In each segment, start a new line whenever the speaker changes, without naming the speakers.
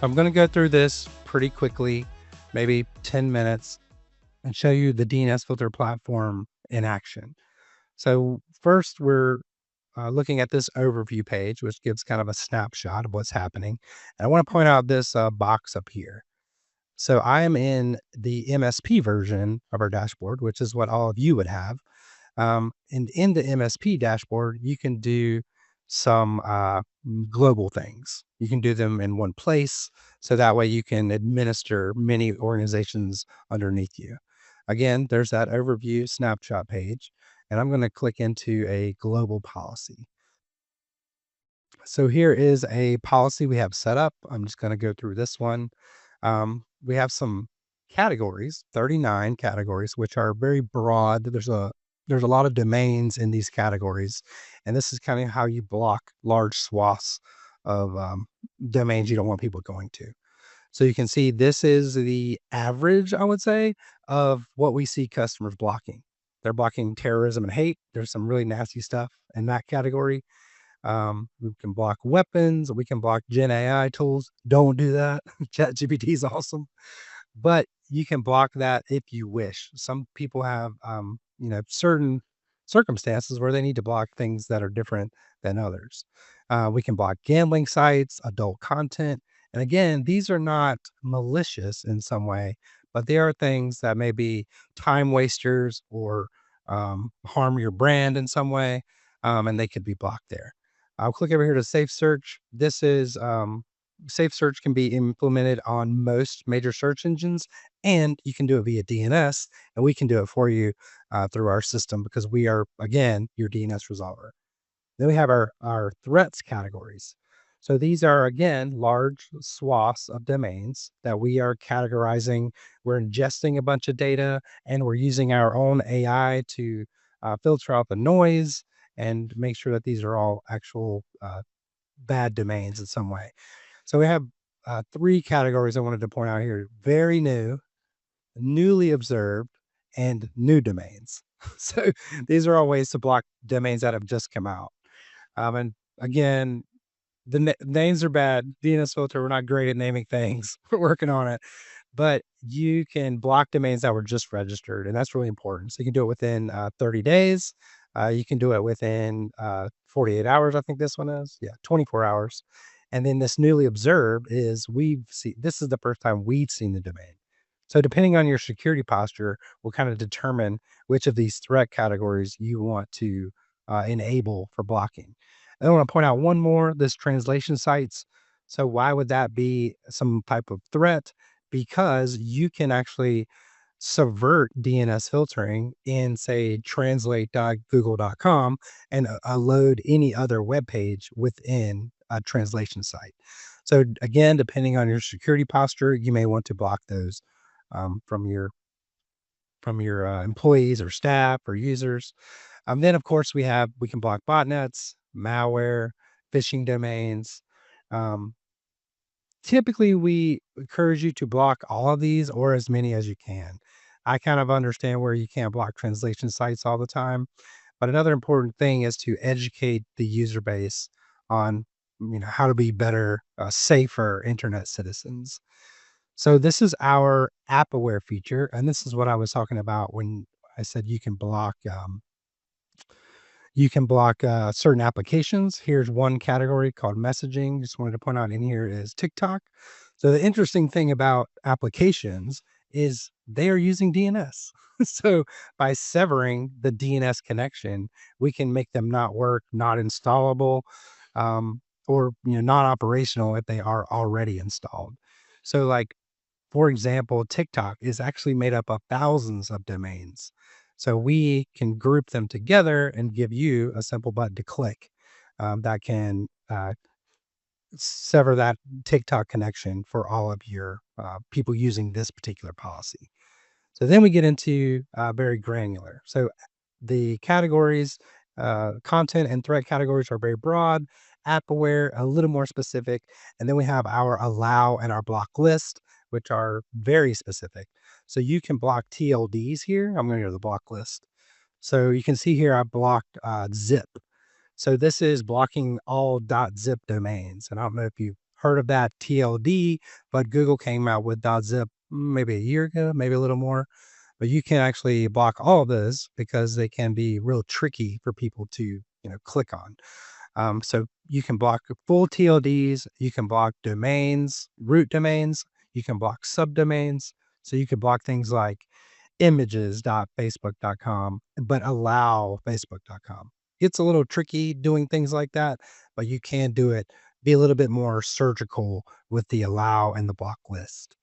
So I'm going to go through this pretty quickly, maybe 10 minutes, and show you the DNS filter platform in action. So first, we're looking at this overview page, which gives kind of a snapshot of what's happening. And I want to point out this box up here. So I am in the MSP version of our dashboard, which is what all of you would have. And in the MSP dashboard, you can do some global things. You can do them in one place. So that way you can administer many organizations underneath you. Again, there's that overview snapshot page. And I'm going to click into a global policy. So here is a policy we have set up. I'm just going to go through this one. We have some categories, 39 categories, which are very broad. There's a lot of domains in these categories, and this is kind of how you block large swaths of domains you don't want people going to. So you can see this is the average, I would say, of what we see customers blocking. They're blocking terrorism and hate. There's some really nasty stuff in that category. We can block weapons. We can block Gen AI tools. Don't do that. ChatGPT is awesome, but you can block that if you wish. Some people have, certain circumstances where they need to block things that are different than others. We can block gambling sites, adult content. And again, these are not malicious in some way, but they are things that may be time wasters or harm your brand in some way, and they could be blocked there. I'll click over here to Safe Search. This is Safe Search can be implemented on most major search engines, and you can do it via DNS, and we can do it for you through our system because we are, again, your DNS resolver. Then we have our threats categories. So these are, again, large swaths of domains that we are categorizing. We're ingesting a bunch of data, and we're using our own AI to filter out the noise and make sure that these are all actual bad domains in some way. So we have three categories I wanted to point out here: very new, newly observed, and new domains. So these are all ways to block domains that have just come out. And again, the names are bad. DNSFilter, we're not great at naming things. We're working on it. But you can block domains that were just registered, and that's really important. So you can do it within 30 days. You can do it within 48 hours, I think this one is. Yeah, 24 hours. And then this newly observed is this is the first time we've seen the domain. So depending on your security posture, will kind of determine which of these threat categories you want to enable for blocking. And I want to point out one more, this translation sites. So why would that be some type of threat? Because you can actually subvert DNS filtering in, say, translate.google.com and load any other web page within a translation site. So again, depending on your security posture, you may want to block those from your employees or staff or users. Then, of course, we can block botnets, malware, phishing domains. Um, Typically, we encourage you to block all of these or as many as you can. I kind of understand where you can't block translation sites all the time, but another important thing is to educate the user base on how to be better, safer internet citizens. So this is our app aware feature, and this is what I was talking about when I said you can block certain applications. Here's one category called messaging. Just wanted to point out in here is TikTok. So the interesting thing about applications is they are using DNS. So by severing the DNS connection, we can make them not work, not installable, or not operational if they are already installed. So like for example, TikTok is actually made up of thousands of domains. So we can group them together and give you a simple button to click that can sever that TikTok connection for all of your people using this particular policy. So then we get into very granular. So the categories, content and threat categories are very broad, app aware, a little more specific. And then we have our allow and our block list, which are very specific. So you can block TLDs here. I'm going to go to the block list. So you can see here I blocked zip. So this is blocking all .zip domains. And I don't know if you've heard of that TLD, but Google came out with .zip maybe a year ago, maybe a little more. But you can actually block all of those because they can be real tricky for people to, click on. So you can block full TLDs, you can block domains, root domains, you can block subdomains. So you can block things like images.facebook.com, but allow facebook.com. It's a little tricky doing things like that, but you can do it, be a little bit more surgical with the allow and the block list.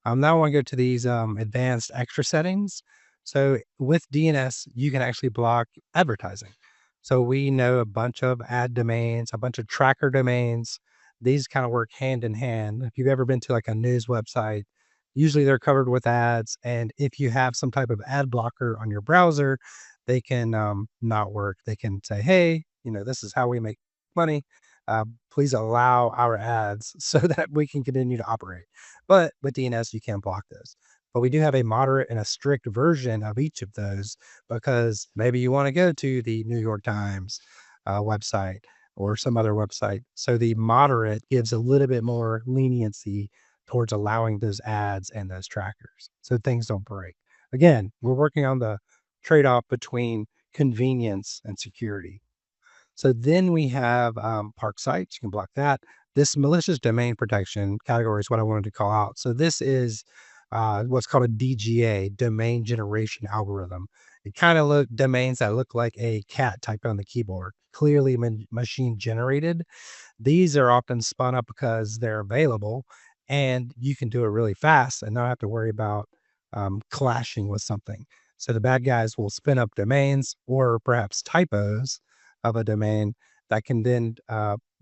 Now I want to go to these advanced extra settings. So with DNS, you can actually block advertising. So we know a bunch of ad domains, a bunch of tracker domains. These kind of work hand in hand. If you've ever been to like a news website, usually they're covered with ads. And if you have some type of ad blocker on your browser, they can not work. They can say, hey, this is how we make money. Please allow our ads so that we can continue to operate. But with DNS, you can't block those. But we do have a moderate and a strict version of each of those because maybe you want to go to the New York Times website or some other website. So the moderate gives a little bit more leniency towards allowing those ads and those trackers so things don't break. Again, we're working on the trade off between convenience and security. So then we have park sites. You can block that. This malicious domain protection category is what I wanted to call out. So this is what's called a DGA, domain generation algorithm. It kind of look domains that look like a cat typed on the keyboard, clearly machine generated. These are often spun up because they're available and you can do it really fast and not have to worry about clashing with something. So the bad guys will spin up domains or perhaps typos of a domain that can then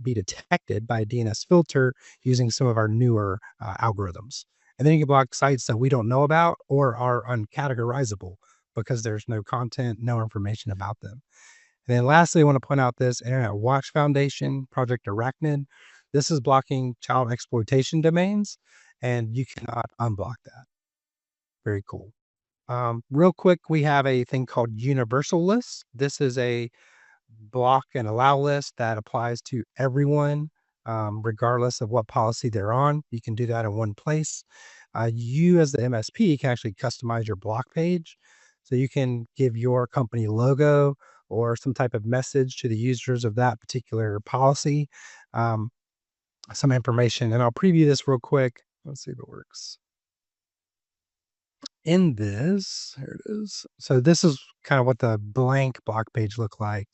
be detected by a DNS filter using some of our newer algorithms. And then you can block sites that we don't know about or are uncategorizable because there's no content, no information about them. And then lastly, I want to point out this Internet Watch Foundation, Project Arachnid. This is blocking child exploitation domains, and you cannot unblock that. Very cool. Real quick, we have a thing called universal lists. This is a block and allow list that applies to everyone, regardless of what policy they're on. You can do that in one place. You, as the MSP, can actually customize your block page. So you can give your company logo or some type of message to the users of that particular policy, um, some information. And I'll preview this real quick. Let's see if it works. In this, here it is. So this is kind of what the blank block page looks like.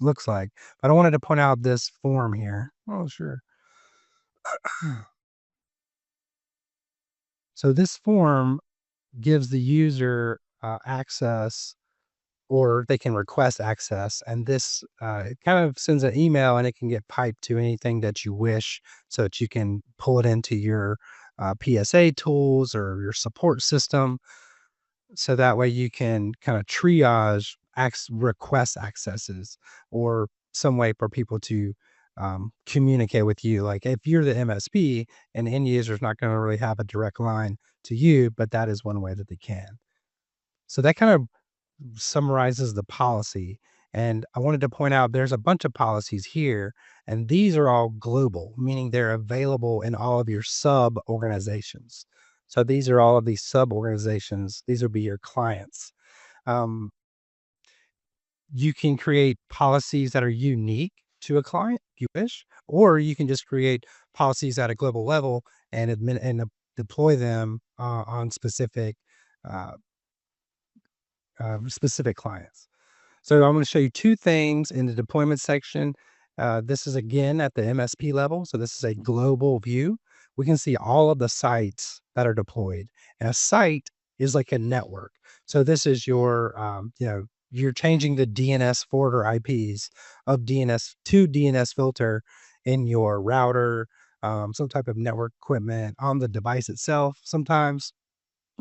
But I wanted to point out this form here. Oh, sure. So this form gives the user access, or they can request access. And this it kind of sends an email and it can get piped to anything that you wish so that you can pull it into your PSA tools or your support system. So that way you can kind of triage request accesses or some way for people to communicate with you. Like if you're the MSP, an end user is not going to really have a direct line to you, but that is one way that they can. So that kind of summarizes the policy. And I wanted to point out there's a bunch of policies here, and these are all global, meaning they're available in all of your sub organizations. So these are all of these sub organizations. These will be your clients. Um, you can create policies that are unique to a client if you wish, or you can just create policies at a global level and deploy them on uh, specific clients. So I'm going to show you two things in the deployment section. This is again at the MSP level. So this is a global view. We can see all of the sites that are deployed. And a site is like a network. So this is your, you're changing the DNS forwarder IPs of DNS to DNSFilter in your router, some type of network equipment on the device itself sometimes.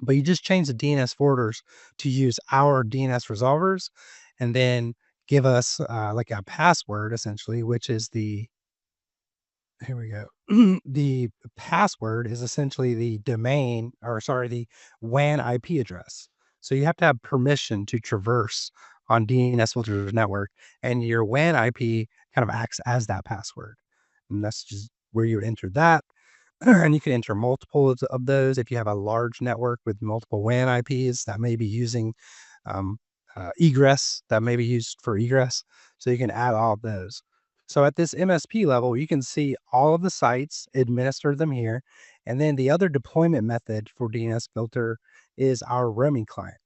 But you just change the DNS forwarders to use our DNS resolvers and then give us like a password essentially, which is here we go. The password is essentially the domain, or sorry, the WAN IP address. So you have to have permission to traverse on DNS filter's network, and your WAN IP kind of acts as that password. And that's just where you would enter that. and you can enter multiple of those if you have a large network with multiple WAN IPs that may be using um, egress, that may be used for egress. So you can add all of those. So at this MSP level, you can see all of the sites, administer them here. And then the other deployment method for DNS filter is our roaming client.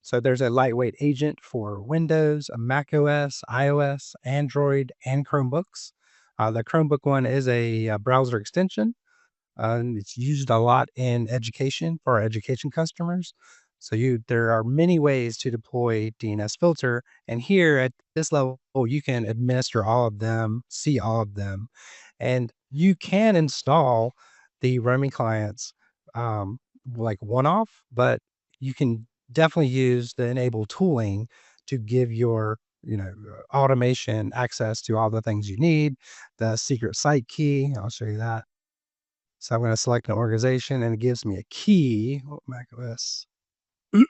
So there's a lightweight agent for Windows, Mac OS, iOS, Android, and Chromebooks. The Chromebook one is a browser extension, and it's used a lot in education for our education customers. So there are many ways to deploy DNS filter, and here at this level, you can administer all of them, see all of them, and you can install the roaming clients like one off, but you can definitely use the enable tooling to give your automation access to all the things you need. The secret site key, I'll show you that. So I'm going to select an organization and it gives me a key. Oh, Mac OS. Where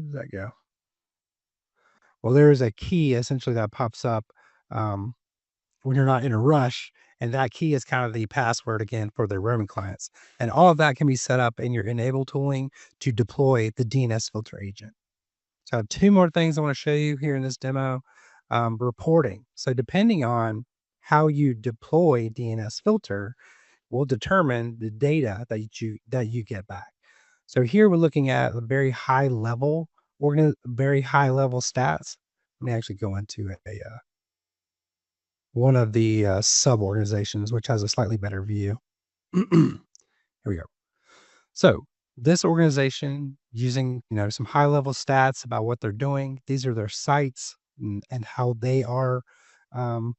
did that go? Well, there is a key essentially that pops up um, when you're not in a rush. And that key is kind of the password again for the roaming clients. And all of that can be set up in your enable tooling to deploy the DNS filter agent. So I have two more things I want to show you here in this demo. Reporting. So depending on how you deploy DNS filter, will determine the data that you get back. So here we're looking at a very high level, very high level stats. Let me actually go into one of the sub organizations, which has a slightly better view. Here we go. So this organization using some high level stats about what they're doing. These are their sites and how they are um,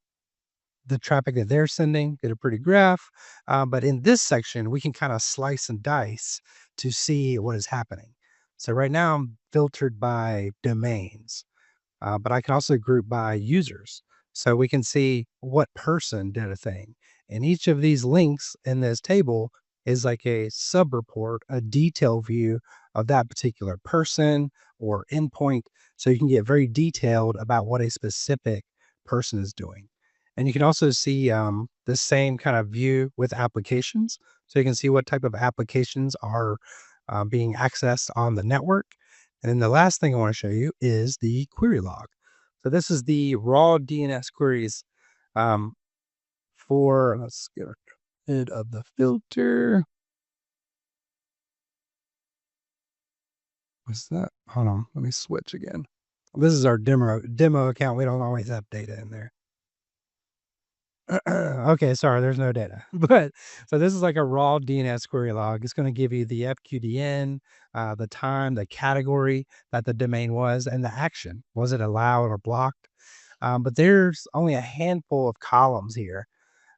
the traffic that they're sending, get a pretty graph. But in this section, we can kind of slice and dice to see what is happening. So right now I'm filtered by domains, but I can also group by users. So we can see what person did a thing. And each of these links in this table is like a sub report, a detail view of that particular person or endpoint. So you can get very detailed about what a specific person is doing. And you can also see the same kind of view with applications. So you can see what type of applications are being accessed on the network. And then the last thing I want to show you is the query log. So this is the raw DNS queries um, let's get rid of the filter. What's that? Hold on, let me switch again. This is our demo account. We don't always have data in there. Okay, sorry, there's no data. But so this is like a raw DNS query log. It's going to give you the FQDN, the time, the category that the domain was, and the action. Was it allowed or blocked? But there's only a handful of columns here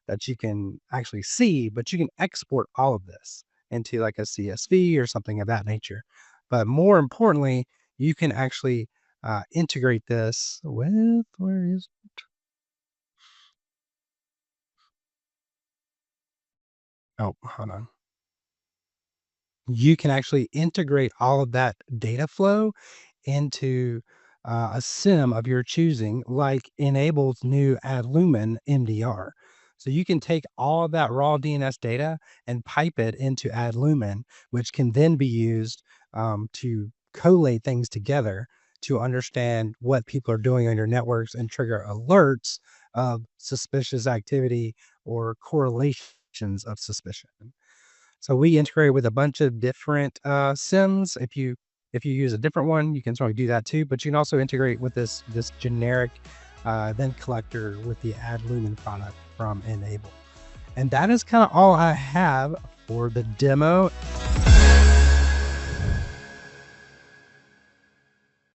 that you can actually see, but you can export all of this into like a CSV or something of that nature. But more importantly, you can actually integrate this with, where is Oh, hold on. You can actually integrate all of that data flow into a SIM of your choosing, like N-able's new Adlumin MDR. So you can take all of that raw DNS data and pipe it into Adlumin, which can then be used to collate things together to understand what people are doing on your networks and trigger alerts of suspicious activity or correlations of suspicion. So we integrate with a bunch of different SIMs. If you use a different one, you can certainly do that too. But you can also integrate with this generic event collector with the Adlumin product from N-able. And that is kind of all I have for the demo.